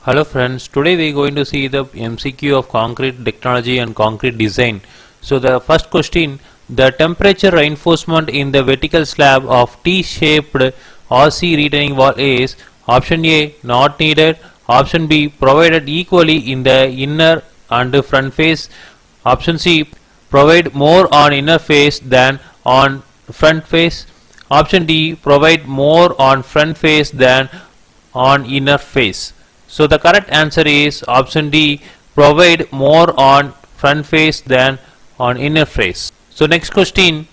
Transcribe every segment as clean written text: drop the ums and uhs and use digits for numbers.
Hello friends, today we are going to see the MCQ of concrete technology and concrete design. So the first question, the temperature reinforcement in the vertical slab of T-shaped RC retaining wall is option A not needed, option B provided equally in the inner and front face, option C provide more on inner face than on front face, option D provide more on front face than on inner face. So the correct answer is option D, provide more on front face than on inner face. So next question,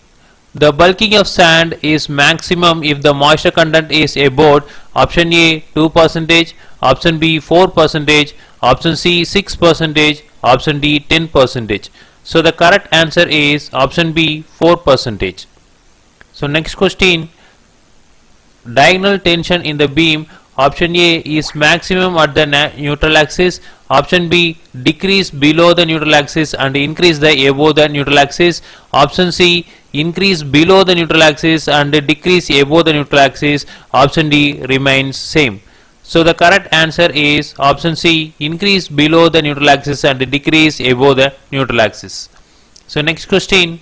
the bulking of sand is maximum if the moisture content is about option A 2%, option B 4%, option C 6%, option D 10%. So the correct answer is option B 4%. So next question, diagonal tension in the beam option A is maximum at the neutral axis, option B decrease below the neutral axis and increase the above the neutral axis, option C increase below the neutral axis and decrease above the neutral axis, option D remains same. So the correct answer is option C, increase below the neutral axis and decrease above the neutral axis. So next question,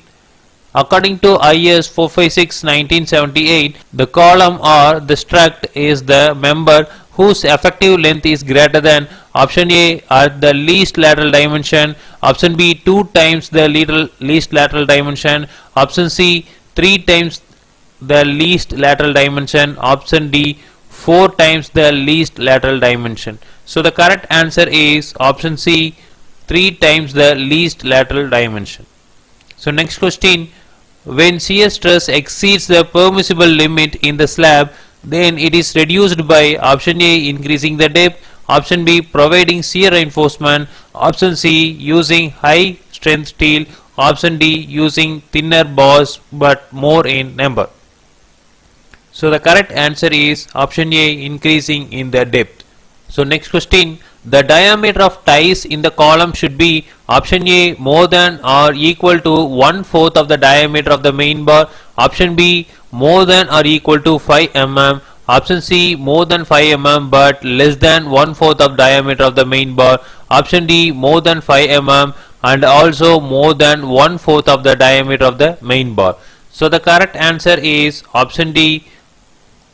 according to IS 456/1978, the column or the struct is the member whose effective length is greater than option A at the least lateral dimension, option B 2 times the least lateral dimension, option C 3 times the least lateral dimension, option D 4 times the least lateral dimension. So the correct answer is option C, 3 times the least lateral dimension. So next question, when shear stress exceeds the permissible limit in the slab, then it is reduced by option A increasing the depth, option B providing shear reinforcement, option C using high strength steel, option D using thinner bars but more in number. So the correct answer is option A, increasing in the depth. So next question, the diameter of ties in the column should be option A more than or equal to 1/4 of the diameter of the main bar, option B more than or equal to 5 mm, option C more than 5 mm but less than 1/4 of diameter of the main bar, option D more than 5 mm and also more than 1/4 of the diameter of the main bar. So the correct answer is option D,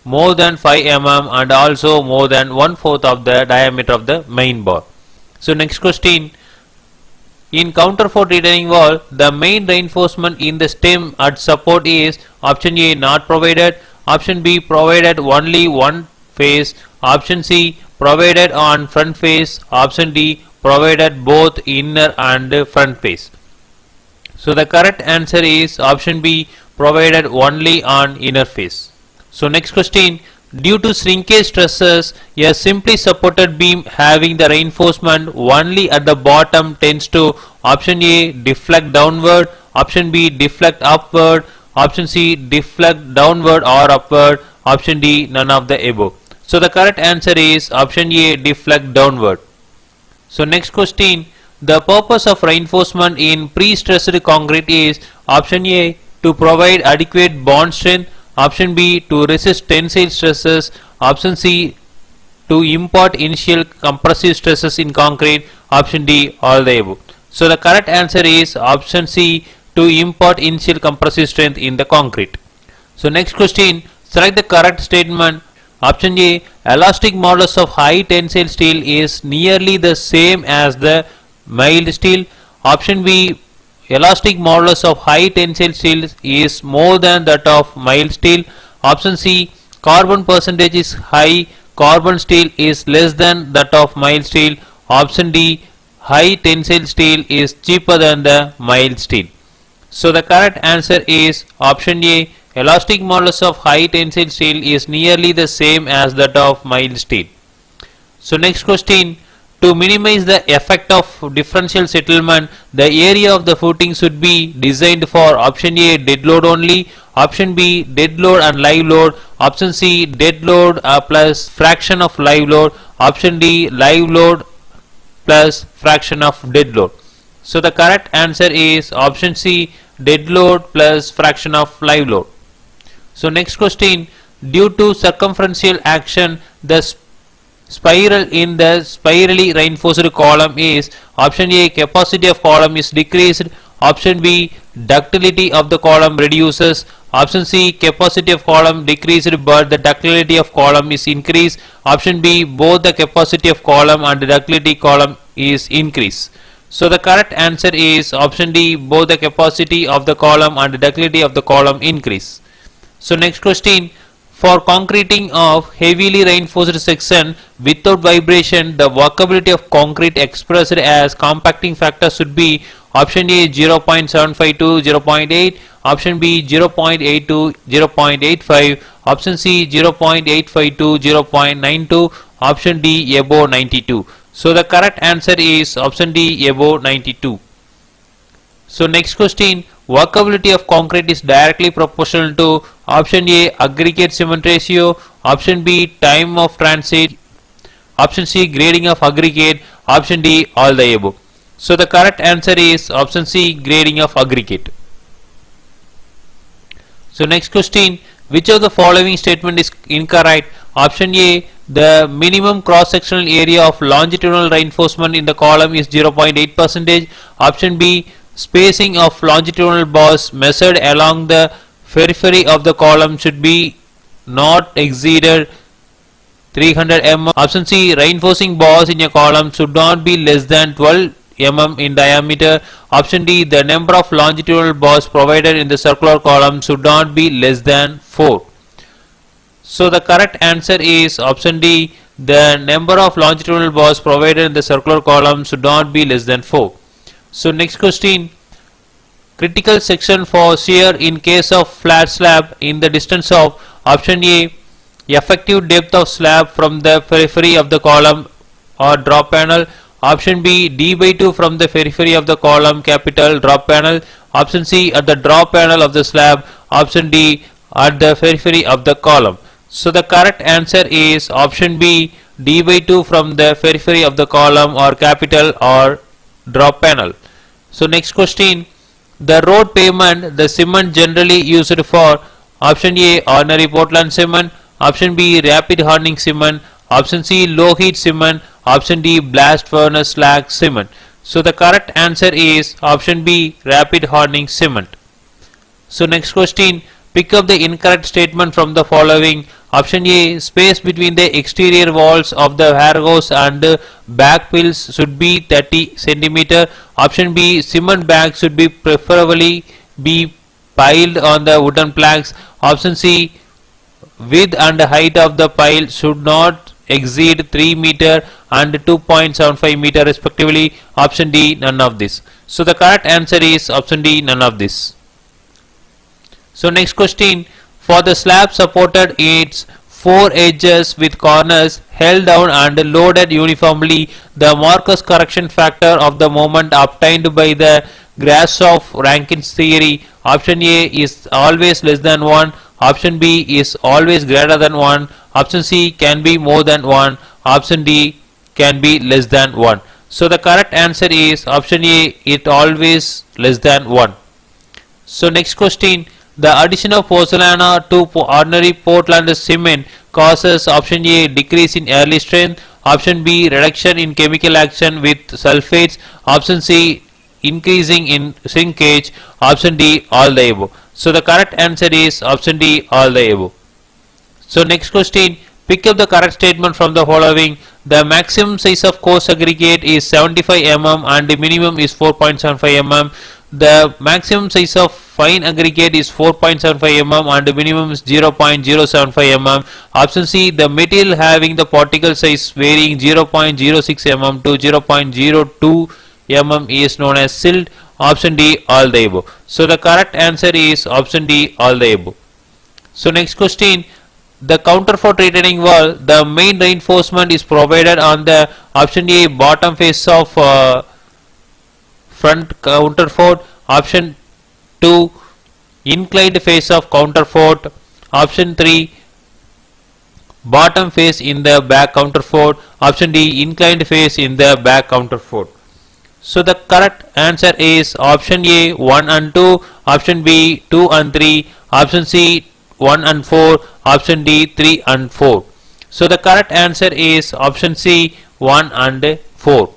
more than 5 mm and also more than 1/4 of the diameter of the main bar. So next question, in counterfort retaining wall, the main reinforcement in the stem at support is option A not provided, option B provided only one face, option C provided on front face, option D provided both inner and front face. So the correct answer is option B, provided only on inner face. So next question, due to shrinkage stresses, a simply supported beam having the reinforcement only at the bottom tends to option A deflect downward, option B deflect upward, option C deflect downward or upward, option D none of the above. So the correct answer is option A, deflect downward. So next question, the purpose of reinforcement in pre-stressed concrete is option A to provide adequate bond strength, option B to resist tensile stresses, option C to impart initial compressive stresses in concrete, option D all the above. So the correct answer is option C, to impart initial compressive strength in the concrete. So next question, select the correct statement. Option A, elastic modulus of high tensile steel is nearly the same as the mild steel. Option B, elastic modulus of high tensile steel is more than that of mild steel. Option C, carbon percentage is high, carbon steel is less than that of mild steel. Option D, high tensile steel is cheaper than the mild steel. So the correct answer is option A, elastic modulus of high tensile steel is nearly the same as that of mild steel. So next question, to minimize the effect of differential settlement, the area of the footing should be designed for option A dead load only, option B dead load and live load, option C dead load plus fraction of live load, option D live load plus fraction of dead load. So the correct answer is option C, dead load plus fraction of live load. So next question, due to circumferential action, the spiral in the spirally reinforced column is option A, capacity of column is decreased, option B, ductility of the column reduces, option C, capacity of column decreased but the ductility of column is increased, option B, both the capacity of column and the ductility column is increased. So the correct answer is option D, both the capacity of the column and the ductility of the column increase. So next question, for concreting of heavily reinforced section without vibration, the workability of concrete expressed as compacting factor should be option A 0.75 to 0.8, option B 0.8 to 0.85, option C 0.85 to 0.92, option D above 92. So the correct answer is option D above 92. So next question, workability of concrete is directly proportional to option A aggregate cement ratio, option B time of transit, option C grading of aggregate, option D all the above. So the correct answer is option C grading of aggregate. So next question, which of the following statement is incorrect? Option A, the minimum cross sectional area of longitudinal reinforcement in the column is 0.8%. Option B, spacing of longitudinal bars measured along the periphery of the column should be not exceeded 300 mm. Option C, reinforcing bars in a column should not be less than 12 mm in diameter. Option D, the number of longitudinal bars provided in the circular column should not be less than 4. So the correct answer is option D, the number of longitudinal bars provided in the circular column should not be less than 4. So next question, critical section for shear in case of flat slab in the distance of option A, effective depth of slab from the periphery of the column or drop panel, option B, D by 2 from the periphery of the column capital drop panel, option C, at the drop panel of the slab, option D, at the periphery of the column. So the correct answer is option B, D by 2 from the periphery of the column or capital or drop panel. So next question, the road pavement, the cement generally used for option A, ordinary Portland cement, option B, rapid hardening cement, option C, low heat cement, option D, blast furnace slag cement. So the correct answer is option B, rapid hardening cement. So next question, pick up the incorrect statement from the following. Option A, space between the exterior walls of the warehouse and bag pills should be 30 cm. Option B, cement bags should be preferably be piled on the wooden planks. Option C, width and height of the pile should not exceed 3 meter and 2.75 meter respectively. Option D, none of this. So the correct answer is option D, none of this. So next question, for the slab supported its four edges with corners held down and loaded uniformly, the Marcus correction factor of the moment obtained by the Grashof-Rankin's theory, option A is always less than 1, option B is always greater than 1, option C can be more than 1, option D can be less than 1. So the correct answer is option A, it always less than 1. So next question, the addition of pozzolana to ordinary Portland cement causes option A, decrease in early strength, option B, reduction in chemical action with sulfates, option C, increasing in shrinkage, option D, all the above. So the correct answer is option D, all the above. So next question, pick up the correct statement from the following. The maximum size of coarse aggregate is 75 mm and the minimum is 4.75 mm. The maximum size of fine aggregate is 4.75 mm and the minimum is 0.075 mm. Option C, the material having the particle size varying 0.06 mm to 0.02 mm is known as silt. Option D, all the above. So the correct answer is option D, all the above. So next question, the counterfort retaining wall, the main reinforcement is provided on the option A, bottom face of front counterfort, option 2, inclined face of counterfort, option 3, bottom face in the back counterfort, option D, inclined face in the back counterfort. So the correct answer is option A 1 and 2, option B 2 and 3, option C 1 and 4, option D 3 and 4. So the correct answer is option C 1 and 4.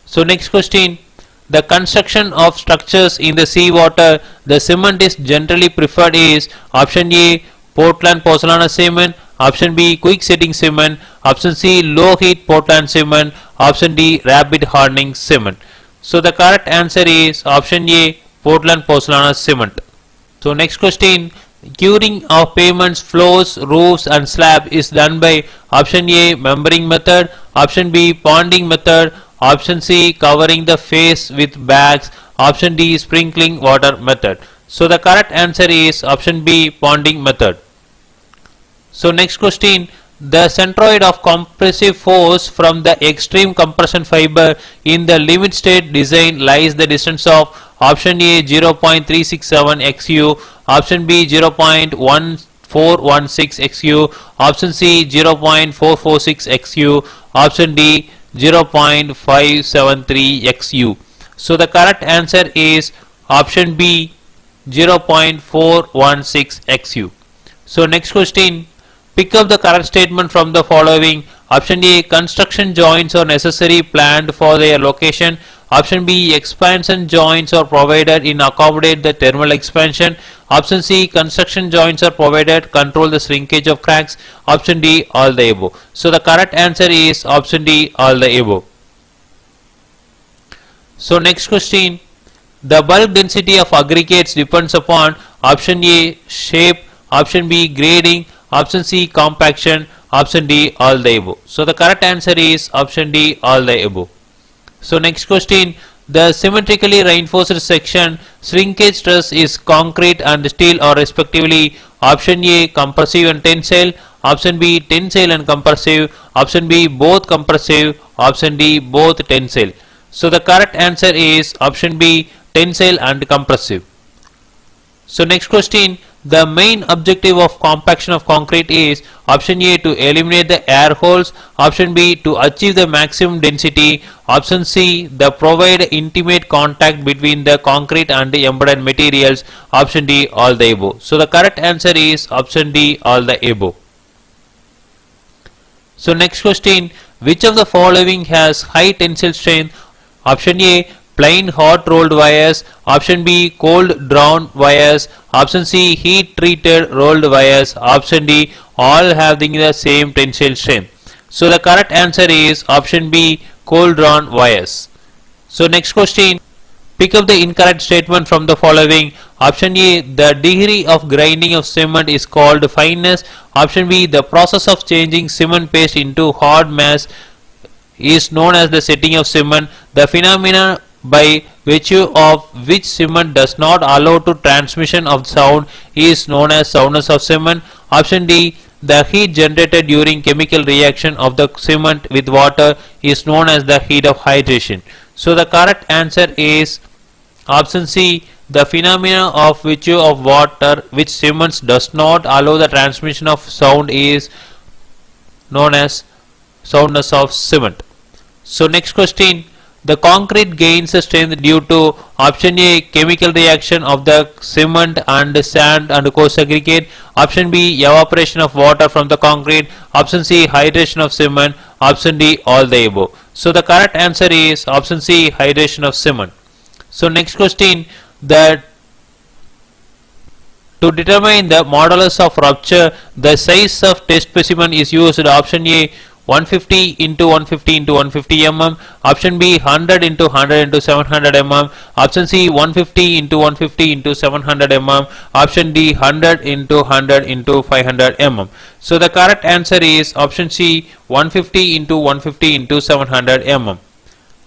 So next question, the construction of structures in the seawater, the cement is generally preferred is option A Portland pozzolana cement, option B quick setting cement, option C low heat Portland cement, option D rapid hardening cement. So the correct answer is option A Portland pozzolana cement. So next question, curing of pavements, floors, roofs and slab is done by option A membering method, option B ponding method, option C covering the face with bags, option D sprinkling water method. So the correct answer is option B ponding method. So next question, the centroid of compressive force from the extreme compression fiber in the limit state design lies the distance of option A 0.367 XU, option B 0.1416 XU, option C 0.446 XU, option D 0.573 XU. So the correct answer is option B 0.416 XU. So next question, pick up the correct statement from the following. Option A, construction joints are necessary planned for their location. Option B, expansion joints are provided in accommodate the thermal expansion. Option C, construction joints are provided control the shrinkage of cracks. Option D, all the above. So the correct answer is option D, all the above. So next question, the bulk density of aggregates depends upon option A, shape, option B, grading, option C, compaction, option D, all the above. So the correct answer is option D, all the above. So next question, the symmetrically reinforced section shrinkage stress is concrete and steel or respectively option A compressive and tensile, option B tensile and compressive, option B both compressive, option D both tensile. So the correct answer is option B tensile and compressive. So next question, the main objective of compaction of concrete is option A to eliminate the air holes, option B to achieve the maximum density, option C the provide intimate contact between the concrete and the embedded materials, option D all the above. So the correct answer is option D all the above. So next question, which of the following has high tensile strength? Option A plain hot rolled wires, option B cold drawn wires, option C heat treated rolled wires, option D all having the same tensile strength. So the correct answer is option B cold drawn wires. So next question, pick up the incorrect statement from the following. Option A, the degree of grinding of cement is called fineness. Option B, the process of changing cement paste into hard mass is known as the setting of cement. The phenomena by virtue of which cement does not allow to transmission of sound is known as soundness of cement. Option D, the heat generated during chemical reaction of the cement with water is known as the heat of hydration. So the correct answer is option C, the phenomena of virtue of water which cement does not allow the transmission of sound is known as soundness of cement. So next question, the concrete gains strength due to option A chemical reaction of the cement and sand and coarse aggregate, option B evaporation of water from the concrete, option C hydration of cement, option D all the above. So the correct answer is option C hydration of cement. So next question, that to determine the modulus of rupture, the size of test specimen is used. Option A 150 into 150 into 150 mm, option B 100 into 100 into 700 mm, option C 150 into 150 into 700 mm, option D 100 into 100 into 500 mm. So the correct answer is option C 150 into 150 into 700 mm.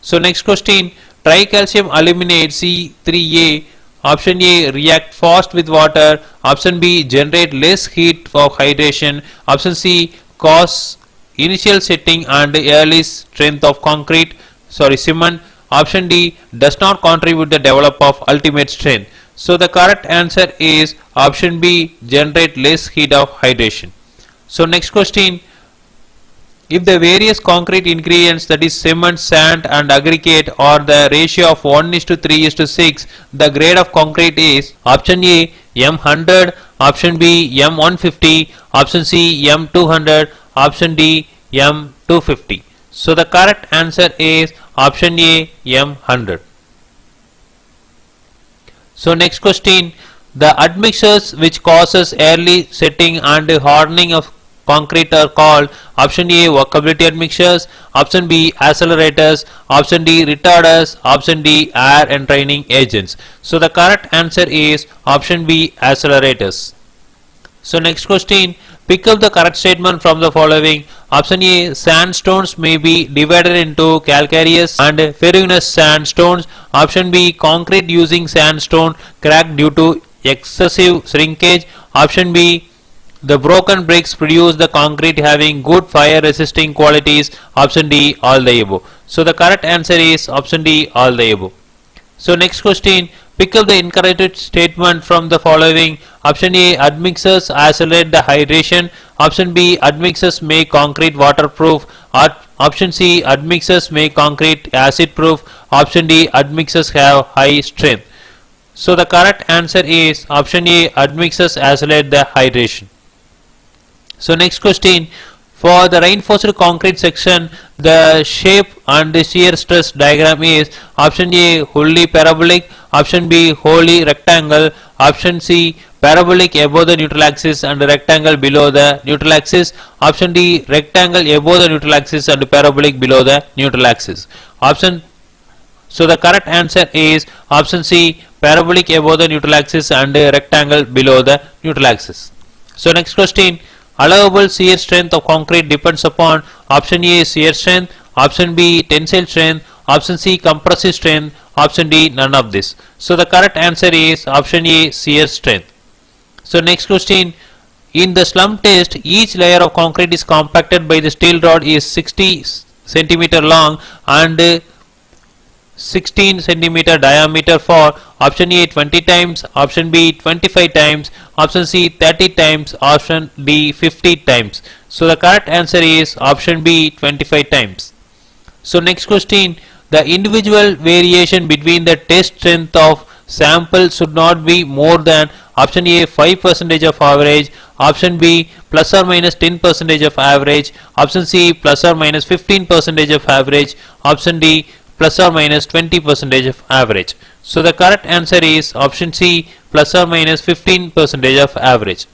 So next question, tricalcium aluminate C3A, option A react fast with water, option B generate less heat for hydration, option C cause initial setting and early strength of cement, option D does not contribute the develop of ultimate strength. So the correct answer is option B generate less heat of hydration. So next question, if the various concrete ingredients that is cement, sand and aggregate are the ratio of 1:3:6, the grade of concrete is option A M100, option B M150, option C M200, option D M250. So the correct answer is option A M100. So next question, the admixtures which causes early setting and hardening of concrete are called option A workability admixtures, option B accelerators, option D retarders, option D air entraining agents. So the correct answer is option B accelerators. So next question, pick up the correct statement from the following. Option A, sandstones may be divided into calcareous and ferruginous sandstones. Option B, concrete using sandstone cracked due to excessive shrinkage. Option B, the broken bricks produce the concrete having good fire resisting qualities. Option D, all the above. So the correct answer is option D, all the above. So next question, pick up the incorrect statement from the following. Option A, admixtures accelerate the hydration. Option B, admixtures make concrete waterproof. Option C, admixtures make concrete acid proof. Option D, admixtures have high strength. So the correct answer is option A, admixtures accelerate the hydration. So next question, for the reinforced concrete section, the shape and the shear stress diagram is option A, wholly parabolic, option B, wholly rectangle, option C, parabolic above the neutral axis and rectangle below the neutral axis, option D, rectangle above the neutral axis and parabolic below the neutral axis. So the correct answer is option C, parabolic above the neutral axis and rectangle below the neutral axis. So next question, allowable shear strength of concrete depends upon option A, shear strength, option B, tensile strength, option C, compressive strength, option D, none of this. So the correct answer is option A, shear strength. So next question, in the slump test, each layer of concrete is compacted by the steel rod is 60 centimeter long and 16 centimeter diameter for option A 20 times, option B 25 times, option C 30 times, option D 50 times. So the correct answer is option B 25 times. So next question, the individual variation between the test strength of sample should not be more than option A 5% of average, option B plus or minus 10% of average, option C plus or minus 15% of average, option D plus or minus 20% of average. So the correct answer is option C, plus or minus 15% of average.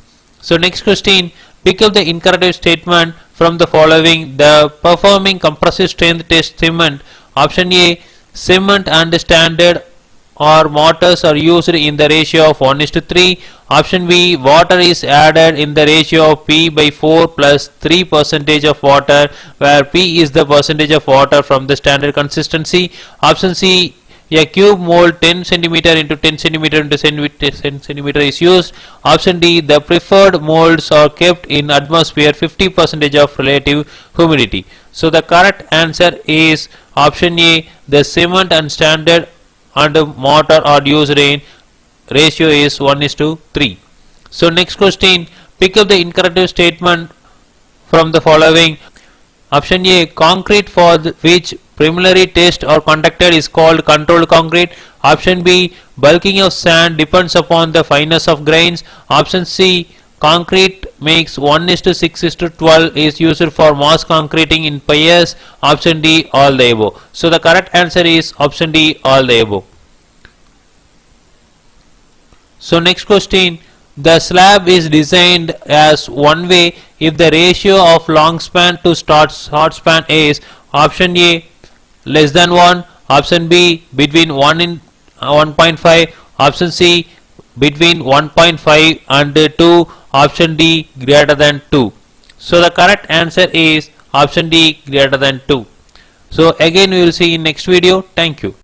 So next question, pick up the incorrect statement from the following. The performing compressive strength test cement. Option A, cement and standard or mortars are used in the ratio of 1:3. Option B, water is added in the ratio of P by 4 plus 3% of water, where P is the percentage of water from the standard consistency. Option C, a cube mold 10 centimeter into 10 centimeter into 10 centimeter is used. Option D, the preferred molds are kept in atmosphere 50% of relative humidity. So the correct answer is option A, the cement and standard and mortar are used in ratio is 1:3. So next question, pick up the incorrect statement from the following. Option A, concrete for which preliminary test or conducted is called controlled concrete. Option B, bulking of sand depends upon the fineness of grains. Option C, concrete makes 1:6:12 is used for mass concreting in piers. Option D, all the above. So the correct answer is option D, all the above. So next question, the slab is designed as one way if the ratio of long span to short span is option A less than 1, option B between 1 and 1.5, option C between 1.5 and 2, option D greater than 2. So the correct answer is option D greater than 2. So again we will see in next video. Thank you.